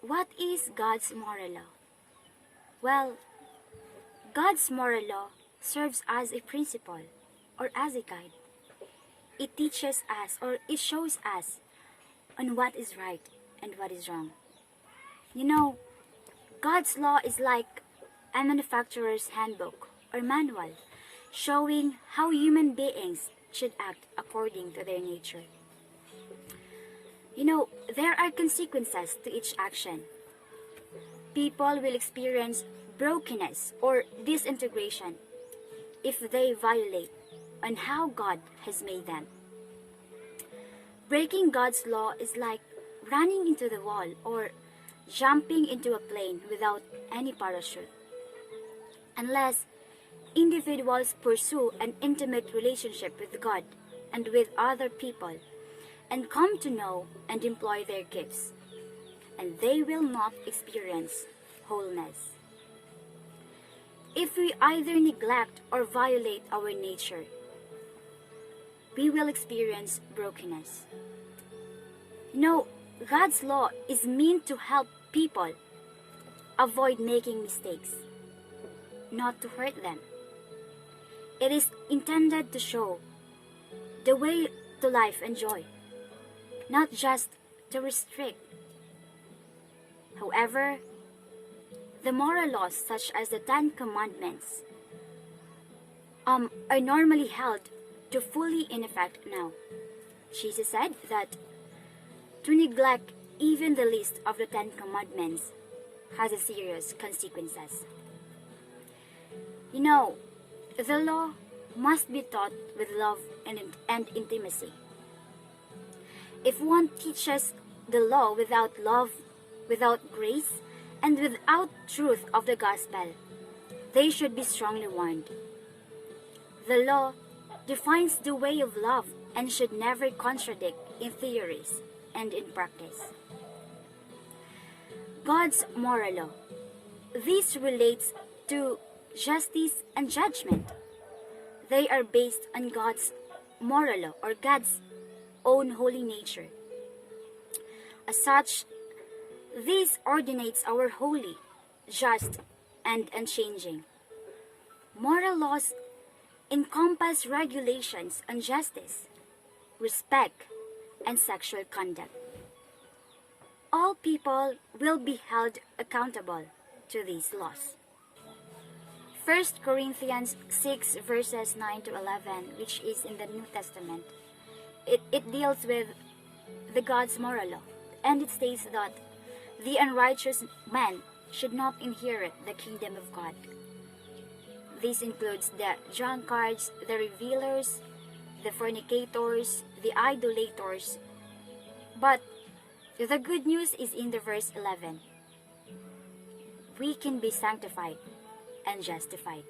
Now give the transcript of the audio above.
What is God's moral law? Well, God's moral law serves as a principle or as a guide. It teaches us or it shows us on what is right and what is wrong. You know, God's law is like a manufacturer's handbook or manual showing how human beings should act according to their nature. You know, there are consequences to each action. People will experience brokenness or disintegration if they violate on how God has made them. Breaking God's law is like running into the wall or jumping into a plane without any parachute. Unless individuals pursue an intimate relationship with God and with other people and come to know and employ their gifts, and they will not experience wholeness. If we either neglect or violate our nature, we will experience brokenness. You know, God's law is meant to help people avoid making mistakes, not to hurt them. It is intended to show the way to life and joy, not just to restrict. However, the moral laws such as the Ten Commandments are normally held to fully in effect now. Jesus said that to neglect even the least of the Ten Commandments has a serious consequences. You know, the law must be taught with love and intimacy. If one teaches the law without love, without grace, and without truth of the gospel, they should be strongly warned. The law defines the way of love and should never contradict in theories and in practice. God's moral law. This relates to justice and judgment. They are based on God's moral law or God's own holy nature. As such, this ordinates our holy, just, and unchanging. Moral laws encompass regulations on justice, respect, and sexual conduct. All people will be held accountable to these laws. 1 Corinthians 6 verses 9 to 11, which is in the New Testament, it deals with the God's moral law, and it states that the unrighteous man should not inherit the kingdom of God. This includes the drunkards, the revilers, the fornicators, the idolaters. But the good news is in the verse 11. We can be sanctified and justified.